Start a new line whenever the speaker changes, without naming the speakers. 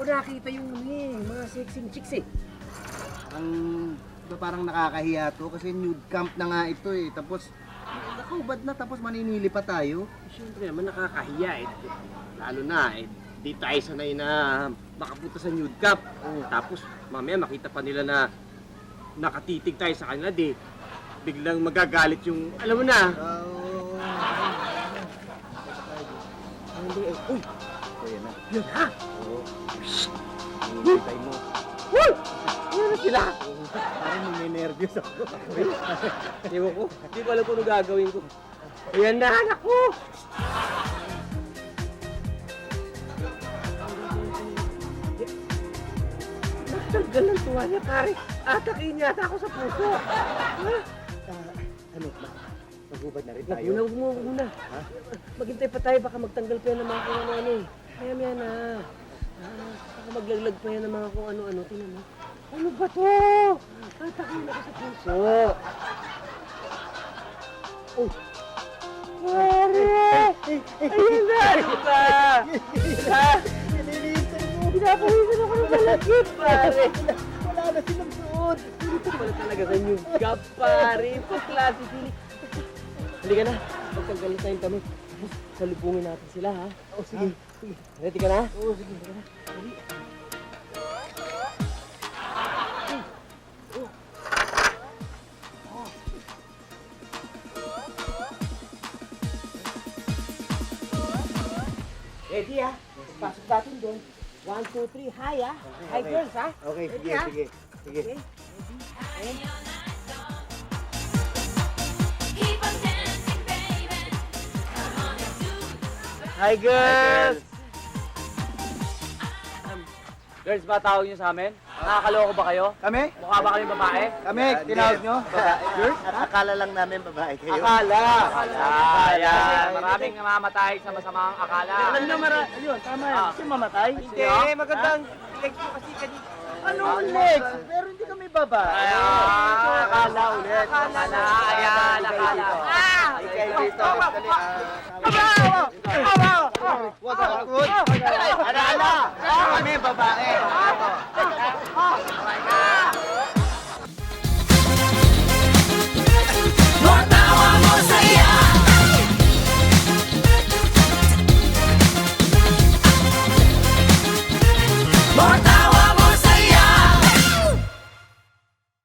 ko nakita yung mga sexing chicks eh.
Parang nakakahiya to kasi nude camp na nga ito eh. Tapos, nakahubad na tapos maninili pa tayo.
Siyempre naman nakakahiya eh. Lalo na eh, di tayo sanay na makapunta sa nude camp. Tapos mamaya makita pa nila na nakatitig tayo sa kanila, di biglang magagalit yung, alam mo na. Hindi eh. Uy!
Ayan na.
Yun ha!
Oo. Hinihintay mo.
Uy! Yan na sila!
Parang nininervyos ako.
Ewan ko, hindi ko alam kung ano gagawin ko. Ayan na, anak ko! Nagtanggal ng tuwa niya, pare. Atakin niya ata ako sa puso. Ha?
Ano ba? Maghubad na rin tayo.
Huwag muna.
Ha?
Maghintay pa tayo, baka magtanggal pa yan ng mga kung ano-ano eh. Maya-maya na. Baka maglaglag pa yan ng mga kung ano-ano. Tingnan mo. Ano ba to? Atakin ako sa puso. Oh! Pare! Ayun na! Ano ba? Ha?
Hinihintay mo.
Pinapawisan ako ng malagkit, pare!
Wala na silang suot.
Ito pala talaga sa new gap, pare. Pa-klase sili. Halika na. Magtanggal na tayong kami. Salubungin natin sila, ha?
Oo, sige.
Sige. Ready ka na?
Oo, sige.
Halika na. Dali. Ready, ha? Pasok natin doon. 1, 2, 3, hi, ha? Hi, girls, ha?
Okay,
Ready,
sige,
ha?
sige. Sige.
Okay.
Hi, girls!
Girls ba tawag niyo sa amin? Nakakaloko ba kayo?
Kami?
Mukha ba kayong babae?
Kami, tinawag nyo? Girls? Akala lang namin babae kayo. Akala!
Ayan, maraming namamatay sa masamang akala.
Alam nyo, ayun, tama yan. Kasi mamatay.
Hindi, magandang legs mo kasi kanina.
Ano ulit? Pero hindi kami babae.
Ayan.
Akala ulit.
Akala, ayan, akala.
Ikay dito.
Aba!
Huwag takot. Akala! Kami babae.